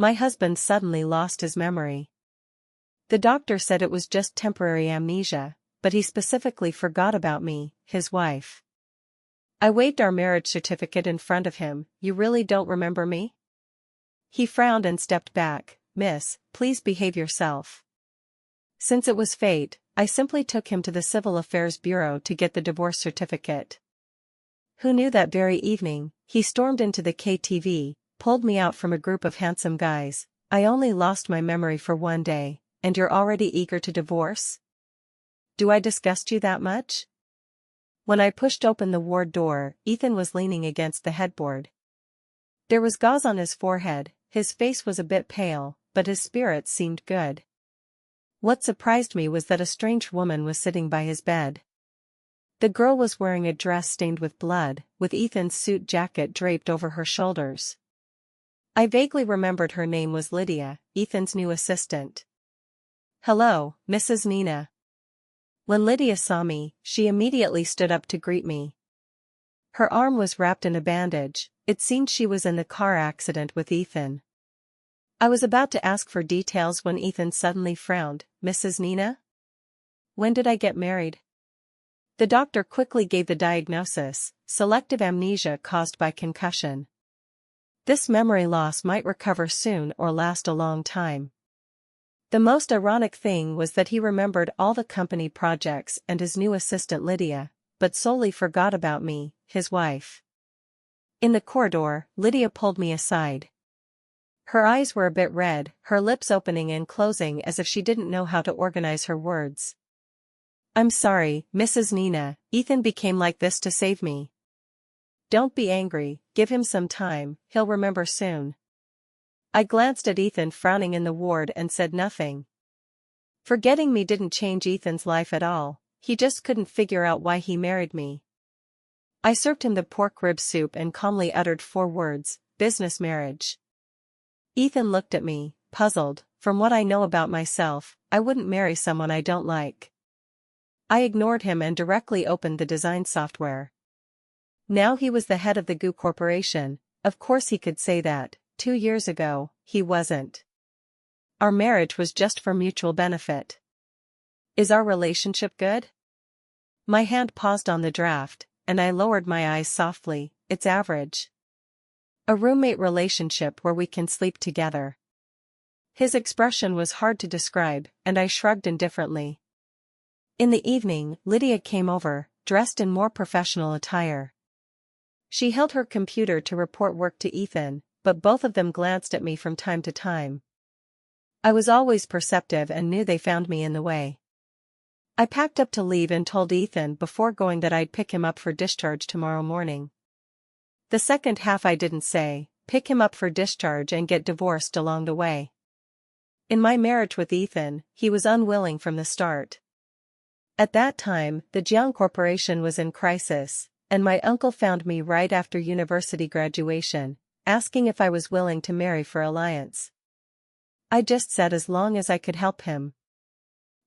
My husband suddenly lost his memory. The doctor said it was just temporary amnesia, but he specifically forgot about me, his wife. I waved our marriage certificate in front of him. You really don't remember me? He frowned and stepped back. Miss, please behave yourself. Since it was fate, I simply took him to the Civil Affairs Bureau to get the divorce certificate. Who knew that very evening, he stormed into the KTV, pulled me out from a group of handsome guys. I only lost my memory for one day, and you're already eager to divorce? Do I disgust you that much? When I pushed open the ward door, Ethan was leaning against the headboard. There was gauze on his forehead, his face was a bit pale, but his spirits seemed good. What surprised me was that a strange woman was sitting by his bed. The girl was wearing a dress stained with blood, with Ethan's suit jacket draped over her shoulders. I vaguely remembered her name was Lydia, Ethan's new assistant. "Hello, Mrs. Nina." When Lydia saw me, she immediately stood up to greet me. Her arm was wrapped in a bandage. It seemed she was in the car accident with Ethan. I was about to ask for details when Ethan suddenly frowned. "Mrs. Nina? When did I get married?" The doctor quickly gave the diagnosis: selective amnesia caused by concussion. This memory loss might recover soon or last a long time. The most ironic thing was that he remembered all the company projects and his new assistant Lydia, but solely forgot about me, his wife. In the corridor, Lydia pulled me aside. Her eyes were a bit red, her lips opening and closing as if she didn't know how to organize her words. "I'm sorry, Mrs. Nina, Ethan became like this to save me. Don't be angry, give him some time, he'll remember soon." I glanced at Ethan frowning in the ward and said nothing. Forgetting me didn't change Ethan's life at all, he just couldn't figure out why he married me. I served him the pork rib soup and calmly uttered 4 words: business marriage. Ethan looked at me, puzzled. From what I know about myself, I wouldn't marry someone I don't like. I ignored him and directly opened the design software. Now he was the head of the Goo Corporation. Of course he could say that. 2 years ago, he wasn't. Our marriage was just for mutual benefit. Is our relationship good? My hand paused on the draft, and I lowered my eyes softly. It's average. A roommate relationship where we can sleep together. His expression was hard to describe, and I shrugged indifferently. In the evening, Lydia came over, dressed in more professional attire. She held her computer to report work to Ethan, but both of them glanced at me from time to time. I was always perceptive and knew they found me in the way. I packed up to leave and told Ethan before going that I'd pick him up for discharge tomorrow morning. The second half I didn't say: pick him up for discharge and get divorced along the way. In my marriage with Ethan, he was unwilling from the start. At that time, the Jiang Corporation was in crisis, and my uncle found me right after university graduation, asking if I was willing to marry for alliance. I just said as long as I could help him.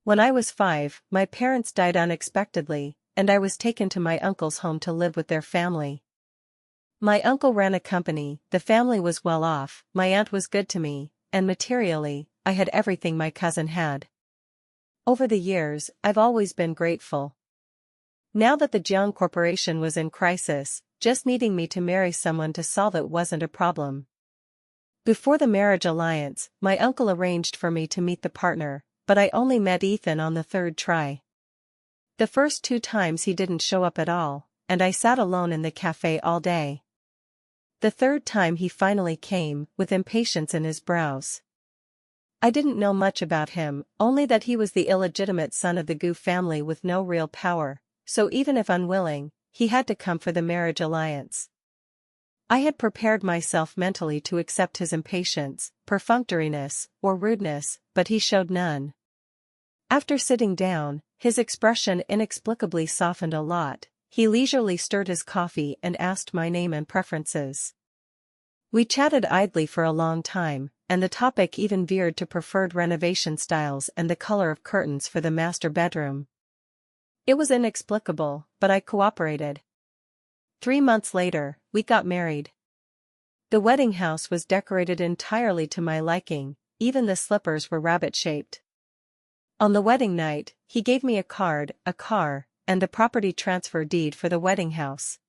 When I was 5, my parents died unexpectedly, and I was taken to my uncle's home to live with their family. My uncle ran a company, the family was well off, my aunt was good to me, and materially, I had everything my cousin had. Over the years, I've always been grateful. Now that the Jiang Corporation was in crisis, just needing me to marry someone to solve it wasn't a problem. Before the marriage alliance, my uncle arranged for me to meet the partner, but I only met Ethan on the 3rd try. The first 2 times he didn't show up at all, and I sat alone in the cafe all day. The 3rd time he finally came, with impatience in his brows. I didn't know much about him, only that he was the illegitimate son of the Goo family with no real power, so even if unwilling, he had to come for the marriage alliance. I had prepared myself mentally to accept his impatience, perfunctoriness, or rudeness, but he showed none. After sitting down, his expression inexplicably softened a lot. He leisurely stirred his coffee and asked my name and preferences. We chatted idly for a long time, and the topic even veered to preferred renovation styles and the color of curtains for the master bedroom. It was inexplicable, but I cooperated. 3 months later, we got married. The wedding house was decorated entirely to my liking, even the slippers were rabbit-shaped. On the wedding night, he gave me a card, a car, and the property transfer deed for the wedding house.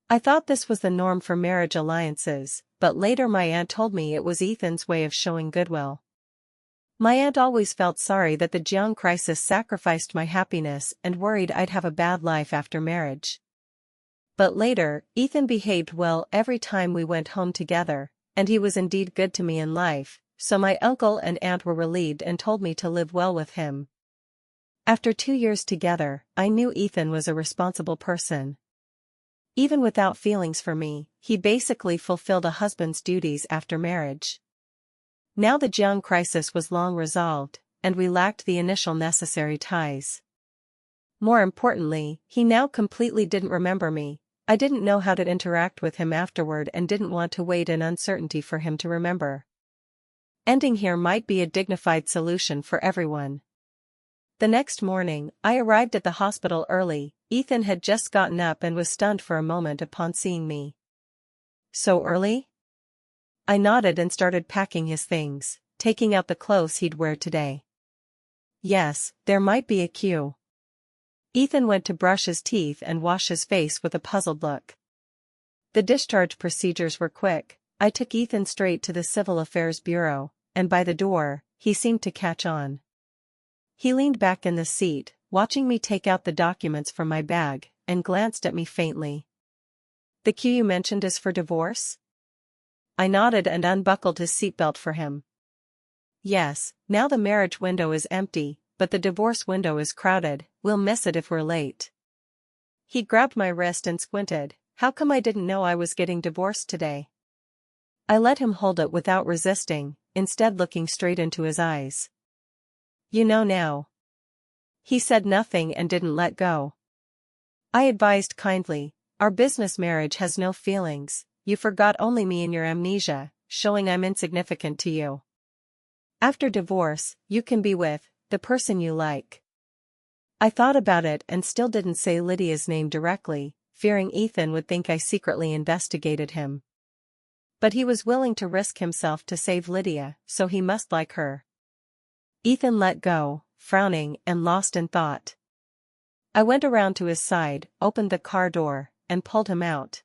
I thought this was the norm for marriage alliances, but later my aunt told me it was Ethan's way of showing goodwill. My aunt always felt sorry that the Jiang crisis sacrificed my happiness and worried I'd have a bad life after marriage. But later, Ethan behaved well every time we went home together, and he was indeed good to me in life, so my uncle and aunt were relieved and told me to live well with him. After 2 years together, I knew Ethan was a responsible person. Even without feelings for me, he basically fulfilled a husband's duties after marriage. Now the Jiang crisis was long resolved, and we lacked the initial necessary ties. More importantly, he now completely didn't remember me. I didn't know how to interact with him afterward and didn't want to wait in uncertainty for him to remember. Ending here might be a dignified solution for everyone. The next morning, I arrived at the hospital early. Ethan had just gotten up and was stunned for a moment upon seeing me. "So early?" I nodded and started packing his things, taking out the clothes he'd wear today. "Yes, there might be a queue." Ethan went to brush his teeth and wash his face with a puzzled look. The discharge procedures were quick. I took Ethan straight to the Civil Affairs Bureau, and by the door, he seemed to catch on. He leaned back in the seat, watching me take out the documents from my bag, and glanced at me faintly. "The queue you mentioned is for divorce?" I nodded and unbuckled his seatbelt for him. "Yes, now the marriage window is empty, but the divorce window is crowded. We'll miss it if we're late." He grabbed my wrist and squinted. "How come I didn't know I was getting divorced today?" I let him hold it without resisting, instead looking straight into his eyes. "You know now." He said nothing and didn't let go. I advised kindly, "Our business marriage has no feelings. You forgot only me in your amnesia, showing I'm insignificant to you. After divorce, you can be with the person you like." I thought about it and still didn't say Lydia's name directly, fearing Ethan would think I secretly investigated him. But he was willing to risk himself to save Lydia, so he must like her. Ethan let go, frowning and lost in thought. I went around to his side, opened the car door, and pulled him out.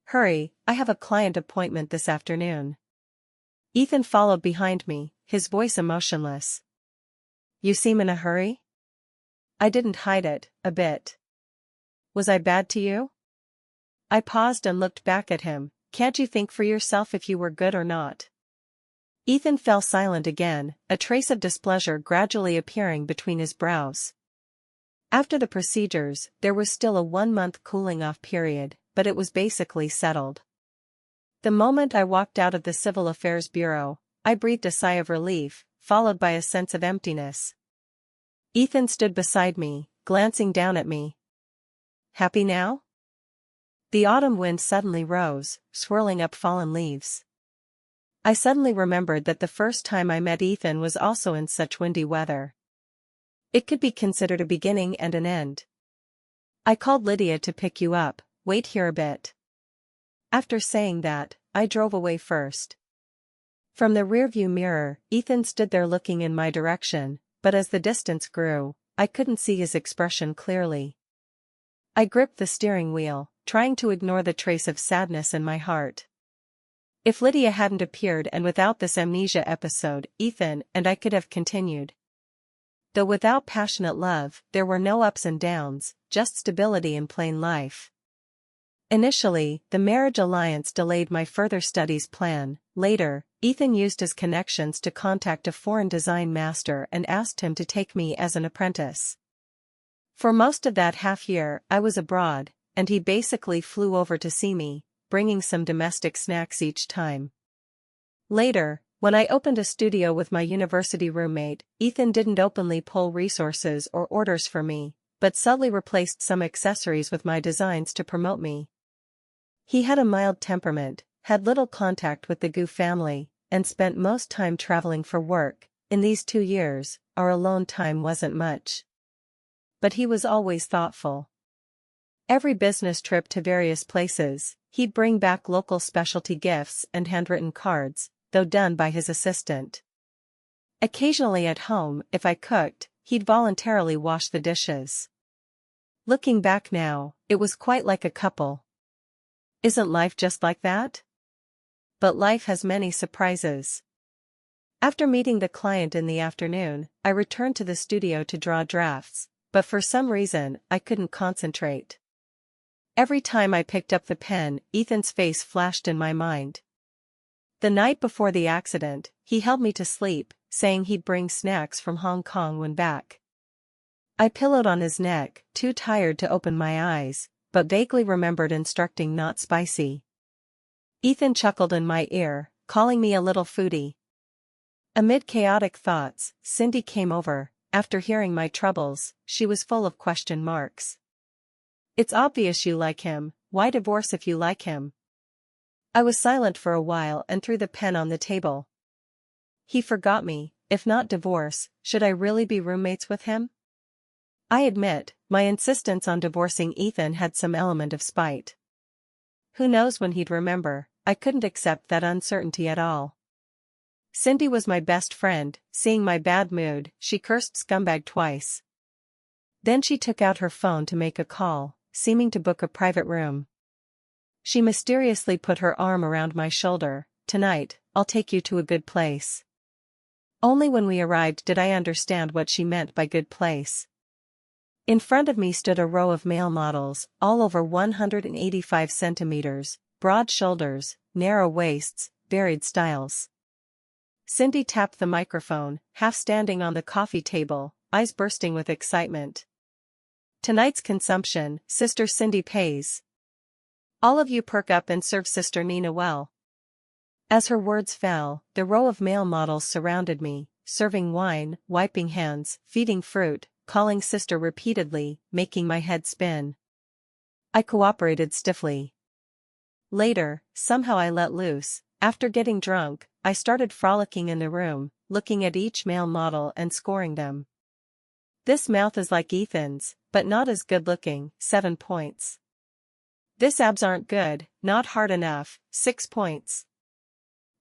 "Hurry, I have a client appointment this afternoon." Ethan followed behind me, his voice emotionless. "You seem in a hurry?" I didn't hide it, a bit. "Was I bad to you?" I paused and looked back at him. "Can't you think for yourself if you were good or not?" Ethan fell silent again, a trace of displeasure gradually appearing between his brows. After the procedures, there was still a 1-month cooling-off period, but it was basically settled. The moment I walked out of the Civil Affairs Bureau, I breathed a sigh of relief, followed by a sense of emptiness. Ethan stood beside me, glancing down at me. "Happy now?" The autumn wind suddenly rose, swirling up fallen leaves. I suddenly remembered that the first time I met Ethan was also in such windy weather. It could be considered a beginning and an end. "I called Lydia to pick you up, wait here a bit." After saying that, I drove away first. From the rearview mirror, Ethan stood there looking in my direction, but as the distance grew, I couldn't see his expression clearly. I gripped the steering wheel, trying to ignore the trace of sadness in my heart. If Lydia hadn't appeared and without this amnesia episode, Ethan and I could have continued. Though without passionate love, there were no ups and downs, just stability in plain life. Initially, the marriage alliance delayed my further studies plan. Later, Ethan used his connections to contact a foreign design master and asked him to take me as an apprentice. For most of that half-year, I was abroad, and he basically flew over to see me, bringing some domestic snacks each time. Later, when I opened a studio with my university roommate, Ethan didn't openly pull resources or orders for me, but subtly replaced some accessories with my designs to promote me. He had a mild temperament, had little contact with the Gu family, and spent most time traveling for work. In these 2 years, our alone time wasn't much. But he was always thoughtful. Every business trip to various places, he'd bring back local specialty gifts and handwritten cards, though done by his assistant. Occasionally at home, if I cooked, he'd voluntarily wash the dishes. Looking back now, it was quite like a couple. Isn't life just like that? But life has many surprises. After meeting the client in the afternoon, I returned to the studio to draw drafts, but for some reason, I couldn't concentrate. Every time I picked up the pen, Ethan's face flashed in my mind. The night before the accident, he held me to sleep, saying he'd bring snacks from Hong Kong when back. I pillowed on his neck, too tired to open my eyes, but vaguely remembered instructing not spicy. Ethan chuckled in my ear, calling me a little foodie. Amid chaotic thoughts, Cindy came over. After hearing my troubles, she was full of question marks. It's obvious you like him, why divorce if you like him? I was silent for a while and threw the pen on the table. He forgot me, if not divorce, should I really be roommates with him? I admit, my insistence on divorcing Ethan had some element of spite. Who knows when he'd remember? I couldn't accept that uncertainty at all. Cindy was my best friend. Seeing my bad mood, she cursed scumbag twice. Then she took out her phone to make a call, seeming to book a private room. She mysteriously put her arm around my shoulder. Tonight, I'll take you to a good place. Only when we arrived did I understand what she meant by good place. In front of me stood a row of male models, all over 185 centimeters, broad shoulders, narrow waists, varied styles. Cindy tapped the microphone, half standing on the coffee table, eyes bursting with excitement. Tonight's consumption, Sister Cindy pays. All of you perk up and serve Sister Nina well. As her words fell, the row of male models surrounded me, serving wine, wiping hands, feeding fruit, calling sister repeatedly, making my head spin. I cooperated stiffly. Later, somehow I let loose. After getting drunk, I started frolicking in the room, looking at each male model and scoring them. This mouth is like Ethan's, but not as good-looking, 7 points. This abs aren't good, not hard enough, 6 points.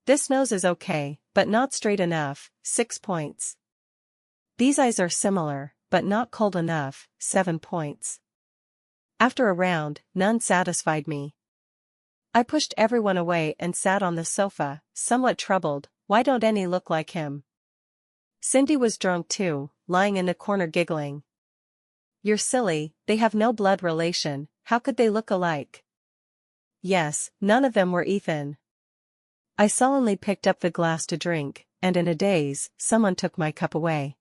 This nose is okay, but not straight enough, 6 points. These eyes are similar, but not cold enough, 7 points. After a round, none satisfied me. I pushed everyone away and sat on the sofa, somewhat troubled. Why don't any look like him? Cindy was drunk too, lying in the corner giggling. You're silly, they have no blood relation, how could they look alike? Yes, none of them were Ethan. I sullenly picked up the glass to drink, and in a daze, someone took my cup away.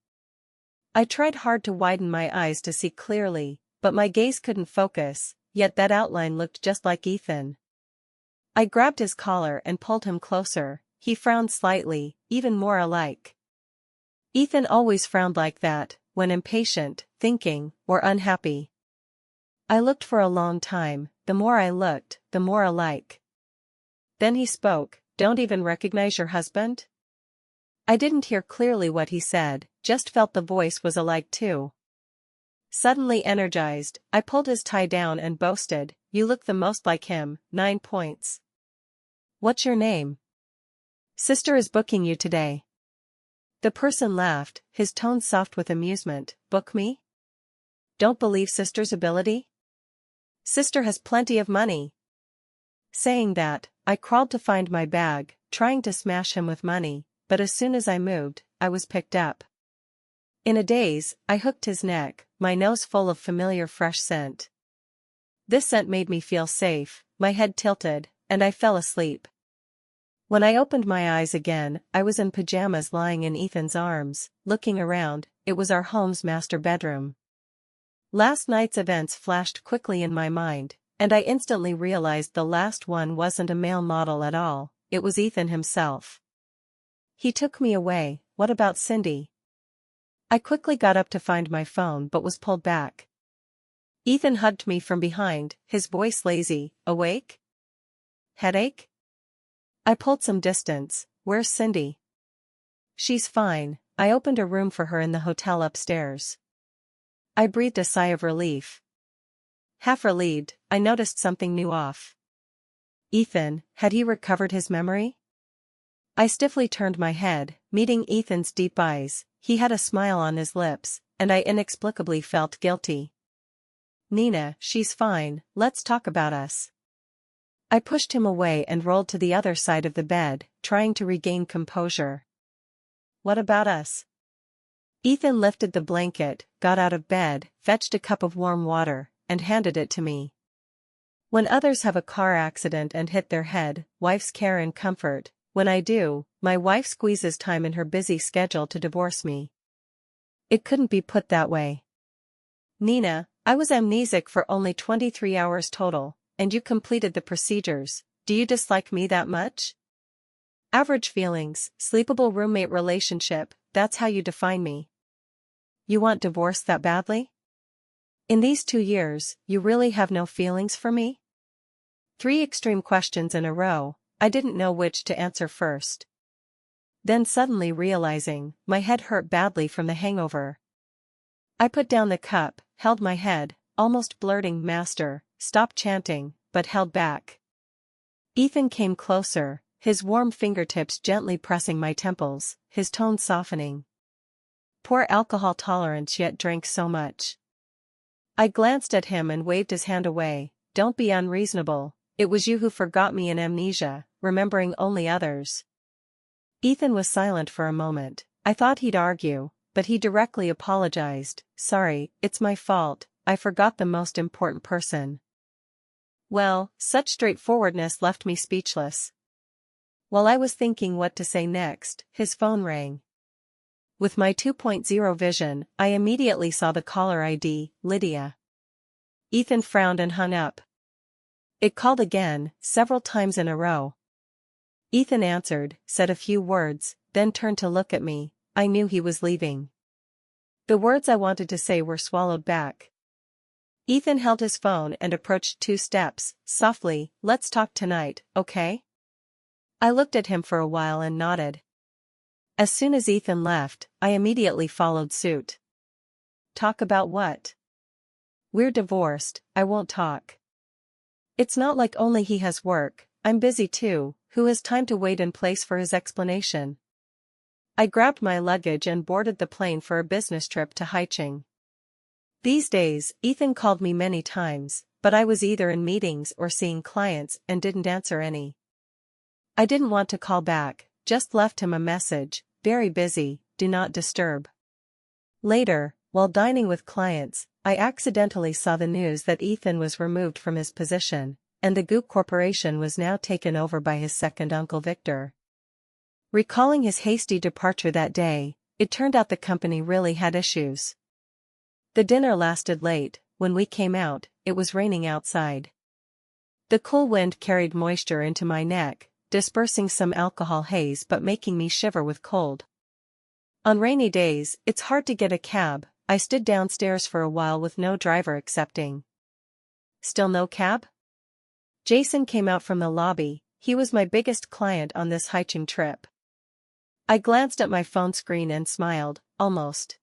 I tried hard to widen my eyes to see clearly, but my gaze couldn't focus, yet that outline looked just like Ethan. I grabbed his collar and pulled him closer. He frowned slightly, even more alike. Ethan always frowned like that, when impatient, thinking, or unhappy. I looked for a long time. The more I looked, the more alike. Then he spoke. Don't even recognize your husband? I didn't hear clearly what he said, just felt the voice was alike too. Suddenly energized, I pulled his tie down and boasted, you look the most like him, 9 points. What's your name? Sister is booking you today. The person laughed, his tone soft with amusement. Book me? Don't believe Sister's ability? Sister has plenty of money. Saying that, I crawled to find my bag, trying to smash him with money, but as soon as I moved, I was picked up. In a daze, I hooked his neck, my nose full of familiar fresh scent. This scent made me feel safe, my head tilted, and I fell asleep. When I opened my eyes again, I was in pajamas lying in Ethan's arms, looking around. It was our home's master bedroom. Last night's events flashed quickly in my mind, and I instantly realized the last one wasn't a male model at all, it was Ethan himself. He took me away. What about Cindy? I quickly got up to find my phone but was pulled back. Ethan hugged me from behind, his voice lazy. Awake? Headache? I pulled some distance. Where's Cindy? She's fine. I opened a room for her in the hotel upstairs. I breathed a sigh of relief. Half relieved, I noticed something new off. Ethan, had he recovered his memory? I stiffly turned my head, meeting Ethan's deep eyes. He had a smile on his lips, and I inexplicably felt guilty. Nina, she's fine, let's talk about us. I pushed him away and rolled to the other side of the bed, trying to regain composure. What about us? Ethan lifted the blanket, got out of bed, fetched a cup of warm water, and handed it to me. When others have a car accident and hit their head, wife's care and comfort. When I do, my wife squeezes time in her busy schedule to divorce me. It couldn't be put that way. Nina, I was amnesic for only 23 hours total, and you completed the procedures. Do you dislike me that much? Average feelings, sleepable roommate relationship, that's how you define me. You want divorce that badly? In these 2 years, you really have no feelings for me? 3 extreme questions in a row. I didn't know which to answer first. Then suddenly realizing, my head hurt badly from the hangover. I put down the cup, held my head, almost blurting "Master, stop chanting," but held back. Ethan came closer, his warm fingertips gently pressing my temples, his tone softening. Poor alcohol tolerance, yet drank so much. I glanced at him and waved his hand away. Don't be unreasonable. It was you who forgot me in amnesia, remembering only others. Ethan was silent for a moment. I thought he'd argue, but he directly apologized. Sorry, it's my fault, I forgot the most important person. Well, such straightforwardness left me speechless. While I was thinking what to say next, his phone rang. With my 2.0 vision, I immediately saw the caller ID, Lydia. Ethan frowned and hung up. It called again, several times in a row. Ethan answered, said a few words, then turned to look at me. I knew he was leaving. The words I wanted to say were swallowed back. Ethan held his phone and approached 2 steps, softly. Let's talk tonight, okay? I looked at him for a while and nodded. As soon as Ethan left, I immediately followed suit. Talk about what? We're divorced, I won't talk. It's not like only he has work, I'm busy too. Who has time to wait in place for his explanation? I grabbed my luggage and boarded the plane for a business trip to Haicheng. These days, Ethan called me many times, but I was either in meetings or seeing clients and didn't answer any. I didn't want to call back, just left him a message, very busy, do not disturb. Later, while dining with clients, I accidentally saw the news that Ethan was removed from his position, and the Goop Corporation was now taken over by his second uncle Victor. Recalling his hasty departure that day, it turned out the company really had issues. The dinner lasted late. When we came out, it was raining outside. The cool wind carried moisture into my neck, dispersing some alcohol haze but making me shiver with cold. On rainy days, it's hard to get a cab. I stood downstairs for a while with no driver accepting. Still no cab? Jason came out from the lobby. He was my biggest client on this Haicheng trip. I glanced at my phone screen and smiled, almost.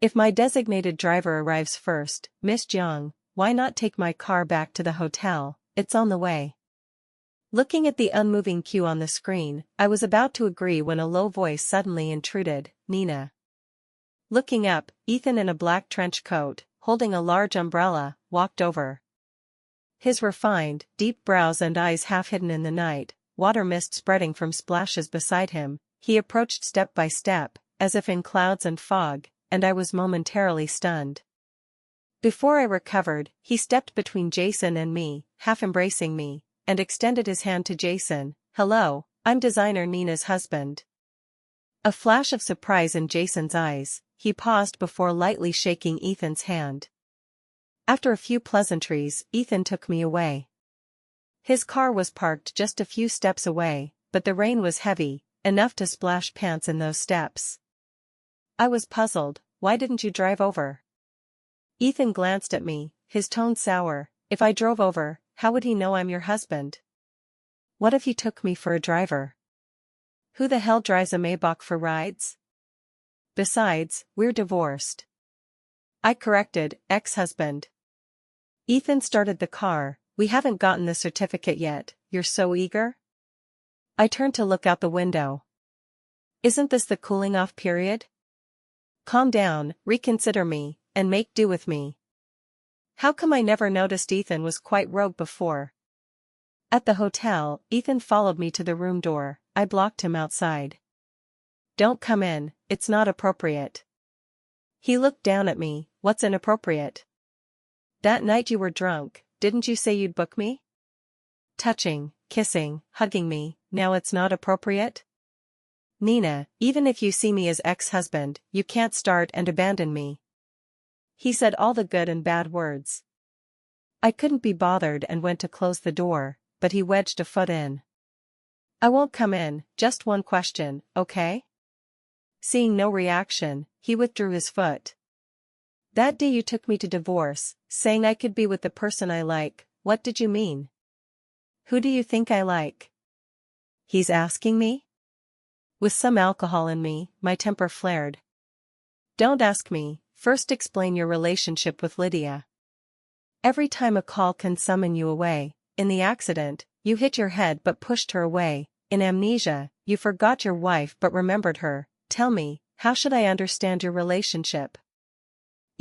If my designated driver arrives first, Miss Jiang, why not take my car back to the hotel? It's on the way. Looking at the unmoving queue on the screen, I was about to agree when a low voice suddenly intruded, Nina. Looking up, Ethan in a black trench coat, holding a large umbrella, walked over. His refined, deep brows and eyes half hidden in the night, water mist spreading from splashes beside him, he approached step by step, as if in clouds and fog, and I was momentarily stunned. Before I recovered, he stepped between Jason and me, half embracing me, and extended his hand to Jason. Hello, I'm designer Nina's husband. A flash of surprise in Jason's eyes, he paused before lightly shaking Ethan's hand. After a few pleasantries, Ethan took me away. His car was parked just a few steps away, but the rain was heavy, enough to splash pants in those steps. I was puzzled. Why didn't you drive over? Ethan glanced at me, his tone sour. If I drove over, how would he know I'm your husband? What if he took me for a driver? Who the hell drives a Maybach for rides? Besides, we're divorced. I corrected, ex-husband. Ethan started the car. We haven't gotten the certificate yet, you're so eager? I turned to look out the window. Isn't this the cooling off period? Calm down, reconsider me, and make do with me. How come I never noticed Ethan was quite rogue before? At the hotel, Ethan followed me to the room door. I blocked him outside. Don't come in, it's not appropriate. He looked down at me. What's inappropriate? That night you were drunk, didn't you say you'd book me? Touching, kissing, hugging me, now it's not appropriate? Nina, even if you see me as ex-husband, you can't start and abandon me. He said all the good and bad words. I couldn't be bothered and went to close the door, but he wedged a foot in. I won't come in, just one question, okay? Seeing no reaction, he withdrew his foot. That day you took me to divorce, saying I could be with the person I like. What did you mean? Who do you think I like? He's asking me? With some alcohol in me, my temper flared. Don't ask me, first explain your relationship with Lydia. Every time a call can summon you away. In the accident, you hit your head but pushed her away. In amnesia, you forgot your wife but remembered her. Tell me, how should I understand your relationship?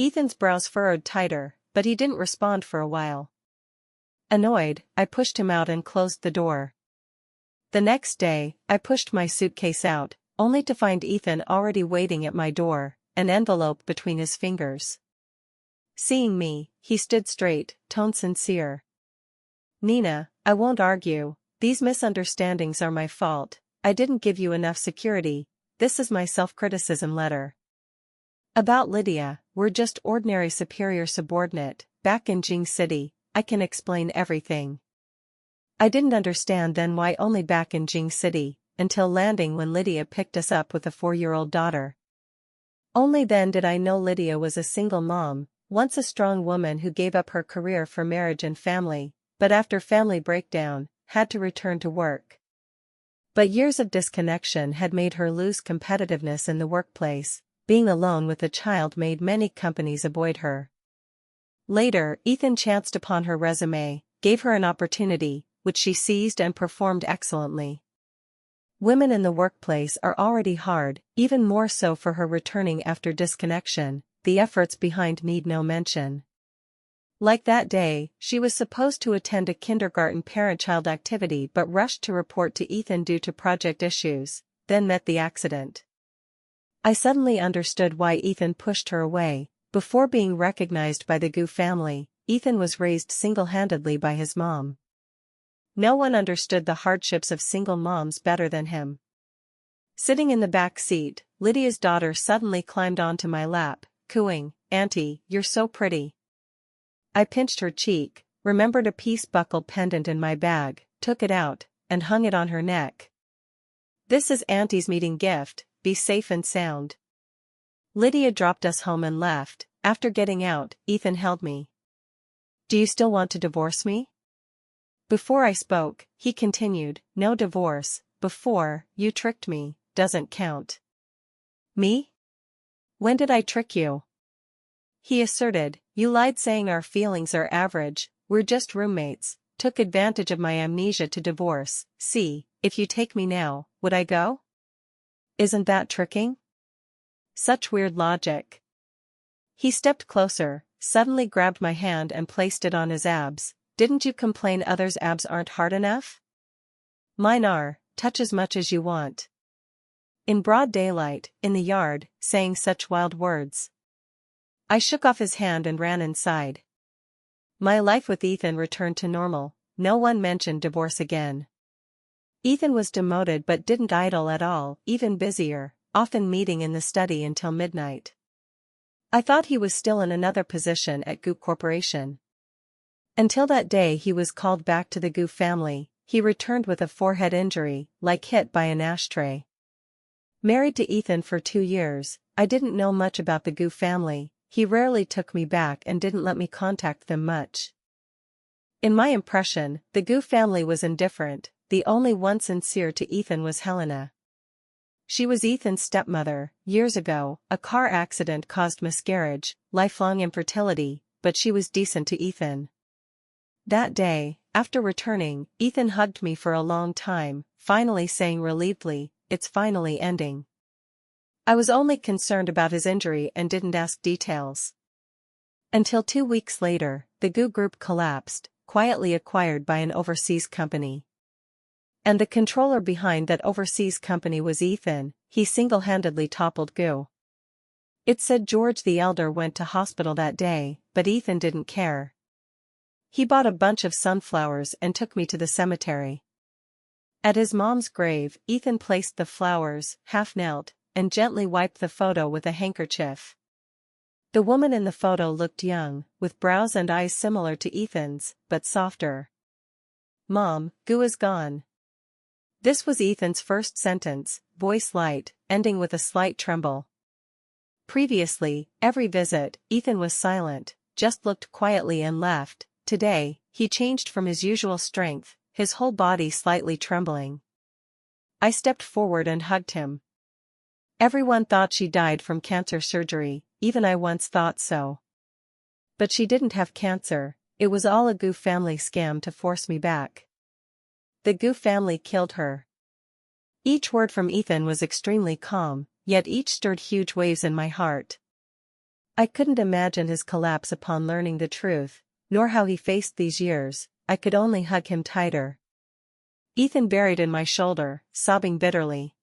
Ethan's brows furrowed tighter, but he didn't respond for a while. Annoyed, I pushed him out and closed the door. The next day, I pushed my suitcase out, only to find Ethan already waiting at my door, an envelope between his fingers. Seeing me, he stood straight, tone sincere. Nina, I won't argue, these misunderstandings are my fault, I didn't give you enough security, this is my self-criticism letter. About Lydia, we're just ordinary superior subordinate, back in Jing City, I can explain everything. I didn't understand then why only back in Jing City, until landing when Lydia picked us up with a 4-year-old daughter. Only then did I know Lydia was a single mom, once a strong woman who gave up her career for marriage and family, but after family breakdown, had to return to work. But years of disconnection had made her lose competitiveness in the workplace. Being alone with a child made many companies avoid her. Later, Ethan chanced upon her resume, gave her an opportunity, which she seized and performed excellently. Women in the workplace are already hard, even more so for her returning after disconnection, the efforts behind need no mention. Like that day, she was supposed to attend a kindergarten parent-child activity but rushed to report to Ethan due to project issues, then met the accident. I suddenly understood why Ethan pushed her away. Before being recognized by the Gu family, Ethan was raised single-handedly by his mom. No one understood the hardships of single moms better than him. Sitting in the back seat, Lydia's daughter suddenly climbed onto my lap, cooing, "Auntie, you're so pretty." I pinched her cheek, remembered a peace buckle pendant in my bag, took it out, and hung it on her neck. "This is Auntie's meeting gift. Be safe and sound." Lydia dropped us home and left. After getting out, Ethan held me. "Do you still want to divorce me?" Before I spoke, he continued, "No divorce, before, you tricked me, doesn't count." "Me? When did I trick you?" He asserted, "You lied saying our feelings are average, we're just roommates, took advantage of my amnesia to divorce. See, if you take me now, would I go? Isn't that tricking?" Such weird logic. He stepped closer, suddenly grabbed my hand and placed it on his abs. "Didn't you complain others' abs aren't hard enough? Mine are, touch as much as you want." In broad daylight, in the yard, saying such wild words. I shook off his hand and ran inside. My life with Ethan returned to normal, no one mentioned divorce again. Ethan was demoted but didn't idle at all, even busier, often meeting in the study until midnight. I thought he was still in another position at Gu Corporation. Until that day he was called back to the Gu family. He returned with a forehead injury, like hit by an ashtray. Married to Ethan for 2 years, I didn't know much about the Gu family. He rarely took me back and didn't let me contact them much. In my impression, the Gu family was indifferent. The only one sincere to Ethan was Helena. She was Ethan's stepmother. Years ago, a car accident caused miscarriage, lifelong infertility, but she was decent to Ethan. That day, after returning, Ethan hugged me for a long time, finally saying relievedly, "It's finally ending." I was only concerned about his injury and didn't ask details. Until 2 weeks later, the goo group collapsed, quietly acquired by an overseas company. And the controller behind that overseas company was Ethan. He single-handedly toppled goo. It said George the Elder went to hospital that day, but Ethan didn't care. He bought a bunch of sunflowers and took me to the cemetery. At his mom's grave, Ethan placed the flowers, half-knelt, and gently wiped the photo with a handkerchief. The woman in the photo looked young, with brows and eyes similar to Ethan's, but softer. "Mom, goo is gone." This was Ethan's first sentence, voice light, ending with a slight tremble. Previously, every visit, Ethan was silent, just looked quietly and left. Today, he changed from his usual strength, his whole body slightly trembling. I stepped forward and hugged him. Everyone thought she died from cancer surgery, even I once thought so. But she didn't have cancer, it was all a goo family scam to force me back. The goo family killed her. Each word from Ethan was extremely calm, yet each stirred huge waves in my heart. I couldn't imagine his collapse upon learning the truth, nor how he faced these years. I could only hug him tighter. Ethan buried in my shoulder, sobbing bitterly.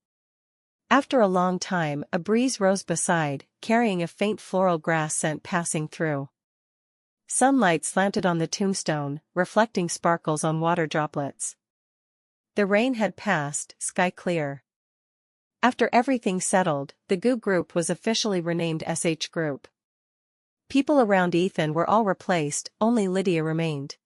After a long time, a breeze rose beside, carrying a faint floral grass scent passing through. Sunlight slanted on the tombstone, reflecting sparkles on water droplets. The rain had passed, sky clear. After everything settled, the goo group was officially renamed SH Group. People around Ethan were all replaced, only Lydia remained.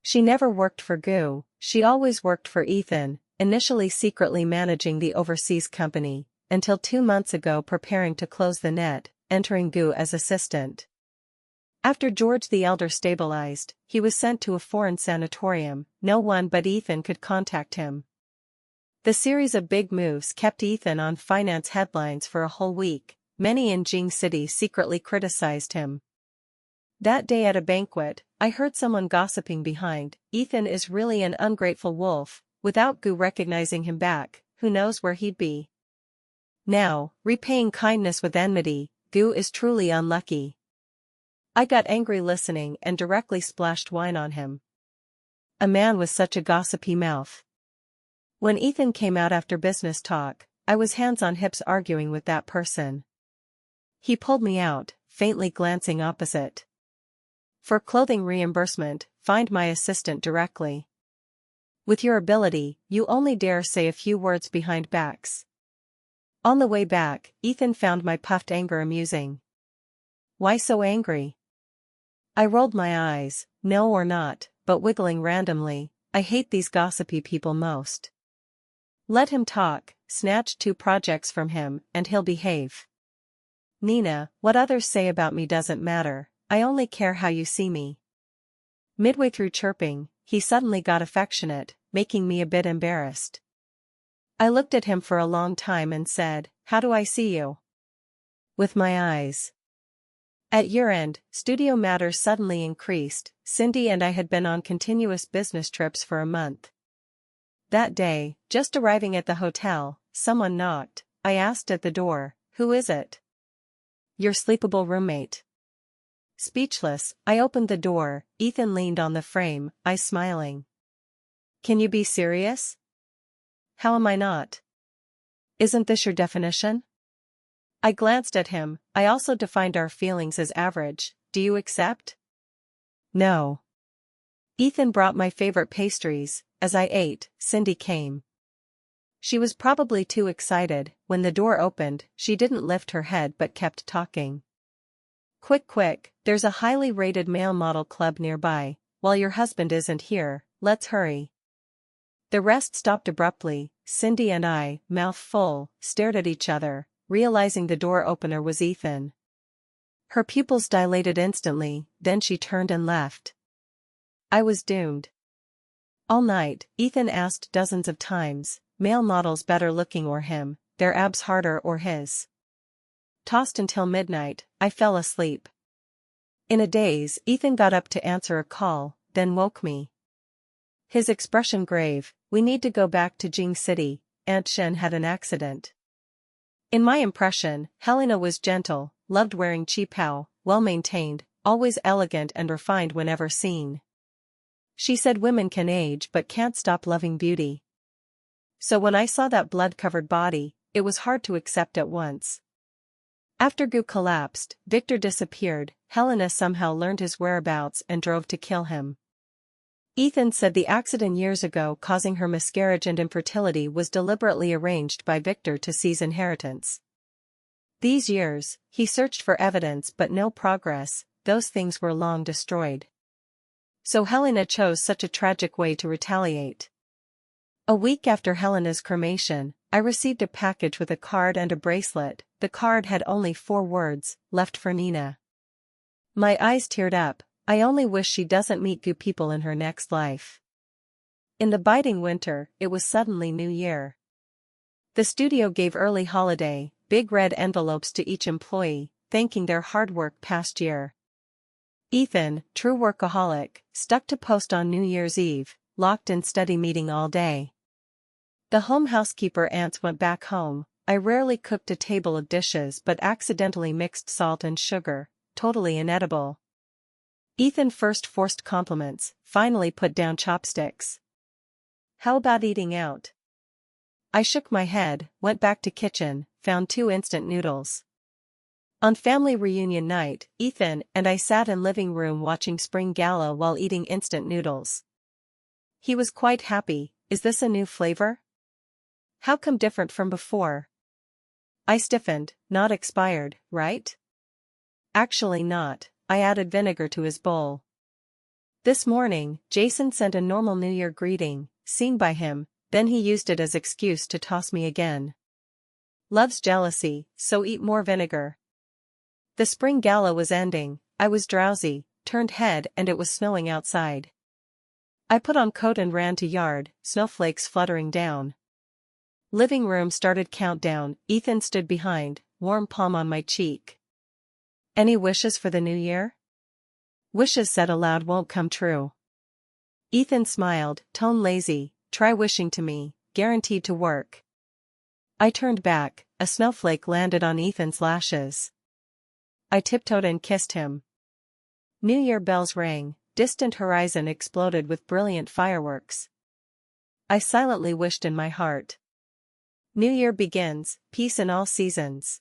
She never worked for goo, she always worked for Ethan, initially secretly managing the overseas company, until 2 months ago preparing to close the net, entering goo as assistant. After George the Elder stabilized, he was sent to a foreign sanatorium. No one but Ethan could contact him. The series of big moves kept Ethan on finance headlines for a whole week. Many in Jing City secretly criticized him. That day at a banquet, I heard someone gossiping behind. "Ethan is really an ungrateful wolf. Without goo recognizing him back, who knows where he'd be. Now, repaying kindness with enmity, goo is truly unlucky." I got angry listening and directly splashed wine on him. A man with such a gossipy mouth. When Ethan came out after business talk, I was hands on hips arguing with that person. He pulled me out, faintly glancing opposite. "For clothing reimbursement, find my assistant directly. With your ability, you only dare say a few words behind backs." On the way back, Ethan found my puffed anger amusing. "Why so angry?" I rolled my eyes, "No or not," but wiggling randomly. "I hate these gossipy people most." Let him talk, snatch 2 projects from him, and he'll behave. "Nina, what others say about me doesn't matter, I only care how you see me." Midway through chirping, he suddenly got affectionate, making me a bit embarrassed. I looked at him for a long time and said, "How do I see you?" "With my eyes." At year-end, studio matters suddenly increased. Cindy and I had been on continuous business trips for a month. That day, just arriving at the hotel, someone knocked. I asked at the door, "Who is it?" "Your sleepable roommate." Speechless, I opened the door. Ethan leaned on the frame, eyes smiling. "Can you be serious?" "How am I not? Isn't this your definition?" I glanced at him. "I also defined our feelings as average. Do you accept?" "No." Ethan brought my favorite pastries. As I ate, Cindy came. She was probably too excited. When the door opened, she didn't lift her head but kept talking. "Quick, quick, there's a highly rated male model club nearby. While your husband isn't here, let's hurry." The rest stopped abruptly. Cindy and I, mouth full, stared at each other, realizing the door opener was Ethan. Her pupils dilated instantly, then she turned and left. I was doomed. All night, Ethan asked dozens of times, male models better looking or him, their abs harder or his. Tossed until midnight, I fell asleep. In a daze, Ethan got up to answer a call. then woke me. His expression grave. We need to go back to Jing City, Aunt Shen had an accident. In my impression, Helena was gentle, loved wearing qipao, well-maintained, always elegant and refined whenever seen. She said women can age but can't stop loving beauty. So when I saw that blood-covered body, it was hard to accept at once. After Gu collapsed, Victor disappeared. Helena somehow learned his whereabouts and drove to kill him. Ethan said the accident years ago causing her miscarriage and infertility was deliberately arranged by Victor to seize inheritance. These years, he searched for evidence but no progress, those things were long destroyed. So Helena chose such a tragic way to retaliate. A week after Helena's cremation, I received a package with a card and a bracelet. The card had only 4 words, left for Nina. My eyes teared up. I only wish she doesn't meet good people in her next life. In the biting winter, it was suddenly New Year. The studio gave early holiday, big red envelopes to each employee, thanking their hard work past year. Ethan, true workaholic, stuck to post on New Year's Eve, locked in study meeting all day. The home housekeeper aunts went back home. I rarely cooked a table of dishes but accidentally mixed salt and sugar, totally inedible. Ethan first forced compliments, finally put down chopsticks. How about eating out? I shook my head, went back to kitchen, found 2 instant noodles. On family reunion night, Ethan and I sat in living room watching Spring Gala while eating instant noodles. He was quite happy. Is this a new flavor? How come different from before? I stiffened. Not expired, right? Actually not. I added vinegar to his bowl. This morning, Jason sent a normal New Year greeting, seen by him, then he used it as excuse to toss me again. Loves jealousy, so eat more vinegar. The spring gala was ending, I was drowsy, turned head and it was snowing outside. I put on coat and ran to yard, snowflakes fluttering down. Living room started countdown, Ethan stood behind, warm palm on my cheek. Any wishes for the new year? Wishes said aloud won't come true. Ethan smiled, tone lazy, try wishing to me, guaranteed to work. I turned back, a snowflake landed on Ethan's lashes. I tiptoed and kissed him. New Year bells rang, distant horizon exploded with brilliant fireworks. I silently wished in my heart. New Year begins, peace in all seasons.